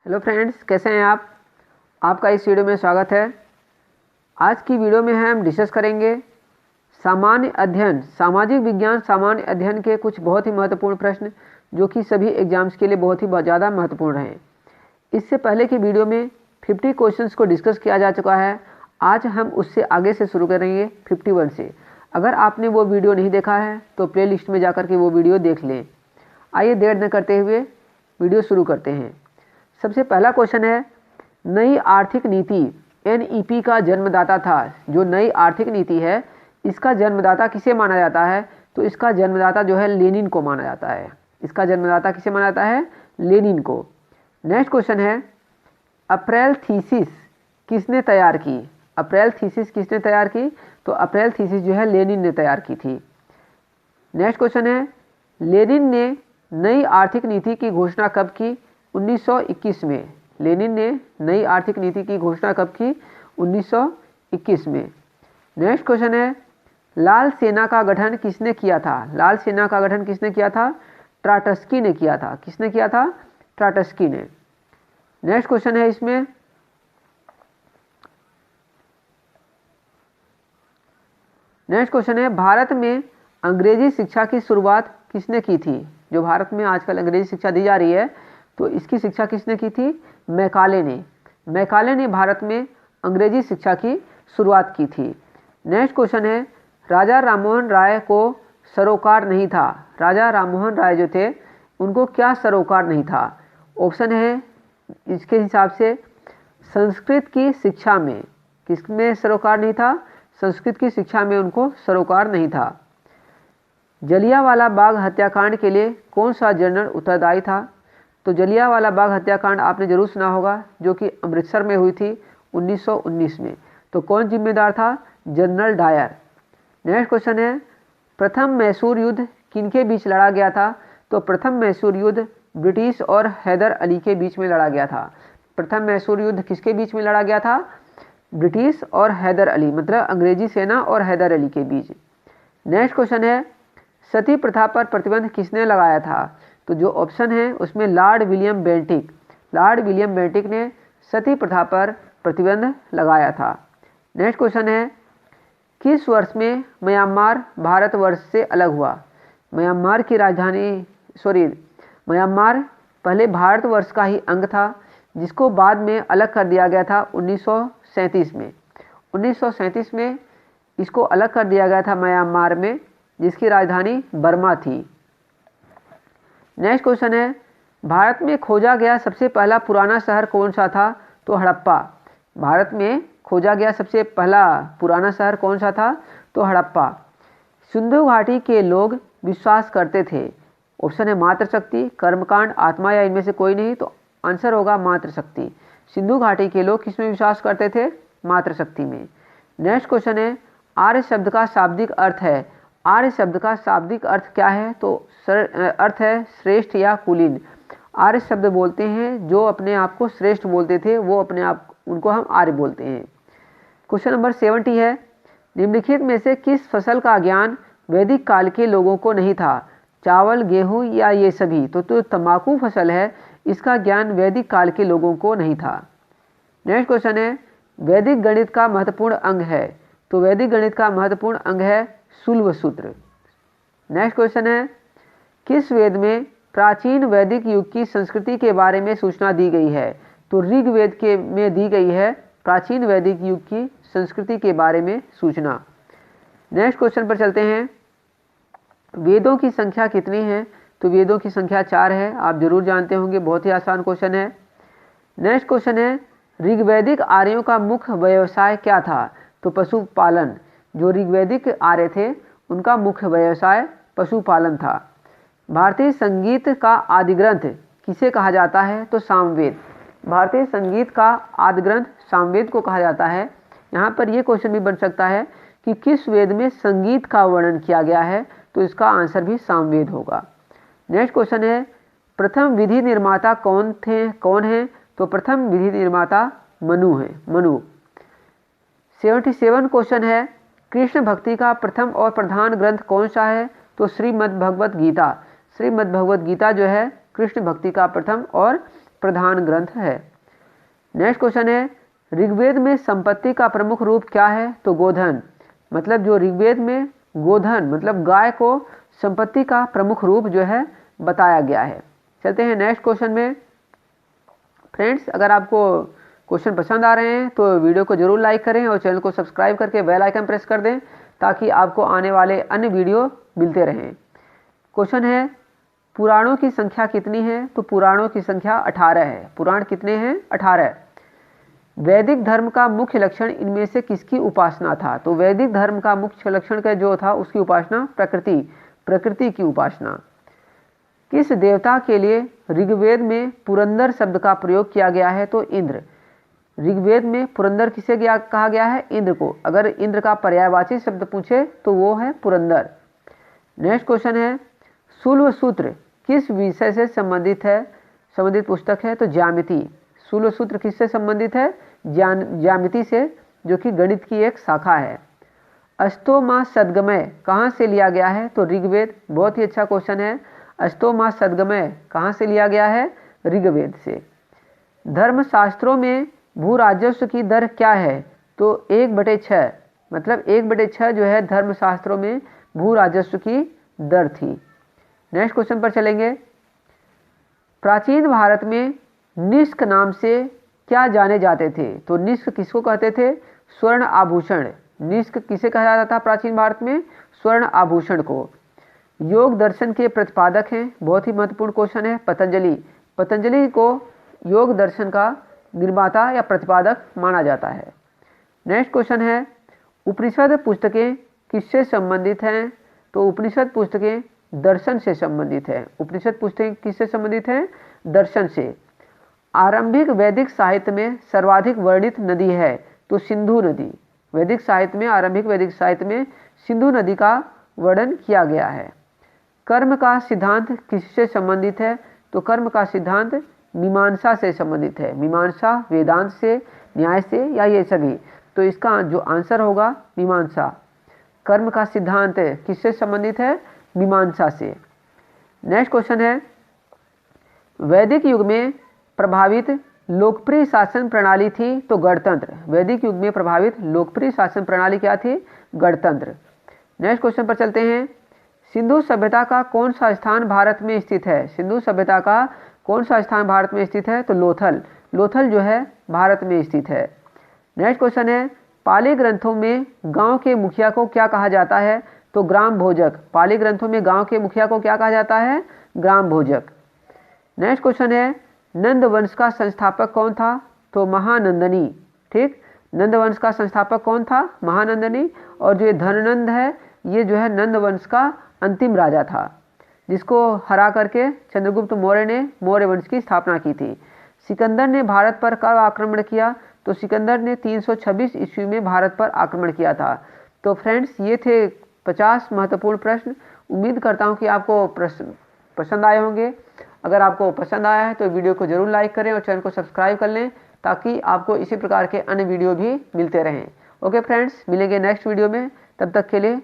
Hello friends, कैसे हैं आप? आपका इस वीडियो में स्वागत है। आज की वीडियो में हम डिस्कस करेंगे सामान्य अध्ययन, सामाजिक विज्ञान सामान्य अध्ययन के कुछ बहुत ही महत्वपूर्ण प्रश्न जो कि सभी एग्जाम्स के लिए बहुत ज़्यादा महत्वपूर्ण हैं। इससे पहले की वीडियो में 50 क्वेश्चंस को डिस्कस किया जा चुका है। आज हम उससे आगे से शुरू करेंगे 51 से। अगर आपने वो वीडियो नहीं देखा है तो प्ले लिस्ट में जाकर के वो वीडियो देख लें। आइए देर न करते हुए वीडियो शुरू करते हैं। सबसे पहला क्वेश्चन है, नई आर्थिक नीति एनईपी का जन्मदाता था। जो नई आर्थिक नीति है इसका जन्मदाता किसे माना जाता है? तो इसका जन्मदाता जो है लेनिन को माना जाता है। इसका जन्मदाता किसे माना जाता है? लेनिन को। नेक्स्ट क्वेश्चन है, अप्रैल थीसिस किसने तैयार की? अप्रैल थीसिस किसने तैयार की? तो अप्रैल थीसिस जो है लेनिन ने तैयार की थी। नेक्स्ट क्वेश्चन है, लेनिन ने नई आर्थिक नीति की घोषणा कब की? 1921 में। लेनिन ने नई आर्थिक नीति की घोषणा कब की? 1921 में। नेक्स्ट क्वेश्चन है, लाल सेना का गठन किसने किया था? लाल सेना का गठन किसने किया था? ट्राटस्की ने किया था। किसने किया था? ट्राटस्की ने। नेक्स्ट क्वेश्चन है इसमें, नेक्स्ट क्वेश्चन है, भारत में अंग्रेजी शिक्षा की शुरुआत किसने की थी? जो भारत में आजकल अंग्रेजी शिक्षा दी जा रही है तो इसकी शिक्षा किसने की थी? मैकाले ने। मैकाले ने भारत में अंग्रेजी शिक्षा की शुरुआत की थी। नेक्स्ट क्वेश्चन है, राजा राममोहन राय को सरोकार नहीं था। राजा राममोहन राय जो थे उनको क्या सरोकार नहीं था? ऑप्शन है इसके हिसाब से संस्कृत की शिक्षा में। किसमें सरोकार नहीं था? संस्कृत की शिक्षा में उनको सरोकार नहीं था। जलियांवाला बाग हत्याकांड के लिए कौन सा जनरल उत्तरदायी था? तो जलियांवाला बाग हत्याकांड आपने जरूर सुना होगा, जो कि अमृतसर में हुई थी 1919 में। तो कौन जिम्मेदार था? General Dyer. नेक्स्ट क्वेश्चन है, प्रथम मैसूर युद्ध किनके बीच लड़ा गया था? तो प्रथम मैसूर युद्ध ब्रिटिश और हैदर अली के बीच में लड़ा गया था। प्रथम मैसूर युद्ध किसके बीच में लड़ा गया था? ब्रिटिश और हैदर अली, मतलब अंग्रेजी सेना और हैदर अली के बीच। नेक्स्ट क्वेश्चन है, सती प्रथा पर प्रतिबंध किसने लगाया था? तो जो ऑप्शन है उसमें Lord William Bentinck. Lord William Bentinck ने सती प्रथा पर प्रतिबंध लगाया था। नेक्स्ट क्वेश्चन है, किस वर्ष में म्यांमार भारतवर्ष से अलग हुआ? म्यांमार की राजधानी म्यांमार पहले भारतवर्ष का ही अंग था, जिसको बाद में अलग कर दिया गया था 1937 में। 1937 में इसको अलग कर दिया गया था म्यांमार में, जिसकी राजधानी बर्मा थी। नेक्स्ट क्वेश्चन है, भारत में खोजा गया सबसे पहला पुराना शहर कौन सा था? तो हड़प्पा। भारत में खोजा गया सबसे पहला पुराना शहर कौन सा था? तो हड़प्पा। सिंधु घाटी के लोग विश्वास करते थे। ऑप्शन है मातृशक्ति, कर्मकांड, आत्मा या इनमें से कोई नहीं। तो आंसर होगा मातृशक्ति। सिंधु घाटी के लोग किसमें विश्वास करते थे? मातृशक्ति में। नेक्स्ट क्वेश्चन है, आर्य शब्द का शाब्दिक अर्थ है। आर्य शब्द का शाब्दिक अर्थ क्या है? तो अर्थ है श्रेष्ठ या कुलीन। आर्य शब्द बोलते हैं जो अपने आप को श्रेष्ठ बोलते थे, वो अपने आप उनको हम आर्य बोलते हैं। क्वेश्चन नंबर 70 है, निम्नलिखित में से किस फसल का ज्ञान वैदिक काल के लोगों को नहीं था? चावल, गेहूं या ये सभी? तो तंबाकू फसल है, इसका ज्ञान वैदिक काल के लोगों को नहीं था। नेक्स्ट क्वेश्चन है, वैदिक गणित का महत्वपूर्ण अंग है। तो वैदिक गणित का महत्वपूर्ण अंग है शुल्ब सूत्र। नेक्स्ट क्वेश्चन है, किस वेद में प्राचीन वैदिक युग की संस्कृति के बारे में सूचना दी गई है? तो ऋग्वेद के में दी गई है प्राचीन वैदिक युग की संस्कृति के बारे में सूचना। नेक्स्ट क्वेश्चन पर चलते हैं, वेदों की संख्या कितनी है? तो वेदों की संख्या 4 है। आप जरूर जानते होंगे, बहुत ही आसान क्वेश्चन है। नेक्स्ट क्वेश्चन है, ऋग्वैदिक आर्यों का मुख्य व्यवसाय क्या था? तो पशुपालन। जो ऋग्वैदिक आर्य थे उनका मुख्य व्यवसाय पशुपालन था। भारतीय संगीत का आदि ग्रंथ किसे कहा जाता है? तो सामवेद। भारतीय संगीत का आदि ग्रंथ सामवेद को कहा जाता है। यहाँ पर यह क्वेश्चन भी बन सकता है कि किस वेद में संगीत का वर्णन किया गया है? तो इसका आंसर भी सामवेद होगा। नेक्स्ट क्वेश्चन है, प्रथम विधि निर्माता कौन है? तो प्रथम विधि निर्माता मनु है, मनु। 77 क्वेश्चन है, कृष्ण भक्ति का प्रथम और प्रधान ग्रंथ कौन सा है? तो श्रीमद् भगवत गीता। श्रीमद् भगवत गीता जो है कृष्ण भक्ति का प्रथम और प्रधान ग्रंथ है। नेक्स्ट क्वेश्चन है, ऋग्वेद में संपत्ति का प्रमुख रूप क्या है? तो गोधन। मतलब जो ऋग्वेद में गोधन मतलब गाय को संपत्ति का प्रमुख रूप जो है बताया गया है। चलते हैं नेक्स्ट क्वेश्चन में। फ्रेंड्स, अगर आपको क्वेश्चन पसंद आ रहे हैं तो वीडियो को जरूर लाइक करें और चैनल को सब्सक्राइब करके बेल आइकन प्रेस कर दें ताकि आपको आने वाले अन्य वीडियो मिलते रहें। क्वेश्चन है, पुराणों की संख्या कितनी है? तो पुराणों की संख्या 18 है। पुराण कितने हैं? 18। वैदिक धर्म का मुख्य लक्षण इनमें से किसकी उपासना था? तो वैदिक धर्म का मुख्य लक्षण का जो था उसकी उपासना प्रकृति की उपासना। किस देवता के लिए ऋग्वेद में पुरंदर शब्द का प्रयोग किया गया है? तो इंद्र। ऋग्वेद में पुरंदर किसे कहा गया है? इंद्र को। अगर इंद्र का पर्यायवाची शब्द पूछे तो वो है पुरंदर। नेक्स्ट क्वेश्चन है, शूल्व सूत्र किस विषय से संबंधित है? संबंधित पुस्तक है तो ज्यामिति। शूल्व सूत्र किससे संबंधित है? ज्यामिति से, जो कि गणित की एक शाखा है। अष्टोमा सद्गमय कहाँ से लिया गया है? तो ऋग्वेद। बहुत ही अच्छा क्वेश्चन है। अष्टोमा सद्गमय कहाँ से लिया गया है? ऋग्वेद से। धर्मशास्त्रों में भू राजस्व की दर क्या है? तो 1/6। मतलब 1/6 जो है धर्मशास्त्रों में भू राजस्व की दर थी। नेक्स्ट क्वेश्चन पर चलेंगे। प्राचीन भारत में निष्क नाम से क्या जाने जाते थे? तो निष्क किसको कहते थे? स्वर्ण आभूषण। निष्क किसे कहा जाता था प्राचीन भारत में? स्वर्ण आभूषण को। योग दर्शन के प्रतिपादक हैं, बहुत ही महत्वपूर्ण क्वेश्चन है, पतंजलि। पतंजलि को योग दर्शन का निर्माता या प्रतिपादक माना जाता है। नेक्स्ट क्वेश्चन है, उपनिषद पुस्तकें किससे संबंधित हैं? तो उपनिषद पुस्तकें दर्शन से संबंधित है। उपनिषद पुस्तकें किससे संबंधित हैं? दर्शन से। आरंभिक वैदिक साहित्य में सर्वाधिक वर्णित नदी है? तो सिंधु नदी। वैदिक साहित्य में, आरंभिक वैदिक साहित्य में सिंधु नदी का वर्णन किया गया है। कर्म का सिद्धांत किससे संबंधित है? तो कर्म का सिद्धांत मीमांसा से संबंधित है। मीमांसा वेदांत से, न्याय से, या ये सभी। तो इसका जो आंसर होगा मीमांसा। कर्म का सिद्धांत किससे संबंधित है? मीमांसा से। नेक्स्ट क्वेश्चन है, वैदिक युग में प्रभावित लोकप्रिय शासन प्रणाली थी? तो गणतंत्र। वैदिक युग में प्रभावित लोकप्रिय शासन प्रणाली क्या थी? गणतंत्र। नेक्स्ट क्वेश्चन पर चलते हैं। सिंधु सभ्यता का कौन सा स्थान भारत में स्थित है? सिंधु सभ्यता का कौन सा स्थान भारत में स्थित है? तो लोथल। लोथल जो है भारत में स्थित है। नेक्स्ट क्वेश्चन है, पाली ग्रंथों में गांव के मुखिया को क्या कहा जाता है? तो ग्राम भोजक। पाली ग्रंथों में गांव के मुखिया को क्या कहा जाता है? ग्राम भोजक। नेक्स्ट क्वेश्चन है, नंद वंश का संस्थापक कौन था? तो महानंदनी। ठीक, नंद वंश का संस्थापक कौन था? महानंदनी। और जो ये धननंद है, ये जो है नंद वंश का अंतिम राजा था, जिसको हरा करके चंद्रगुप्त मौर्य ने मौर्य वंश की स्थापना की थी। सिकंदर ने भारत पर कब आक्रमण किया? तो सिकंदर ने 326 ईस्वी में भारत पर आक्रमण किया था। तो फ्रेंड्स, ये थे 50 महत्वपूर्ण प्रश्न। उम्मीद करता हूँ कि आपको प्रश्न पसंद आए होंगे। अगर आपको पसंद आया है तो वीडियो को जरूर लाइक करें और चैनल को सब्सक्राइब कर लें ताकि आपको इसी प्रकार के अन्य वीडियो भी मिलते रहें। ओके फ्रेंड्स, मिलेंगे नेक्स्ट वीडियो में। तब तक के लिए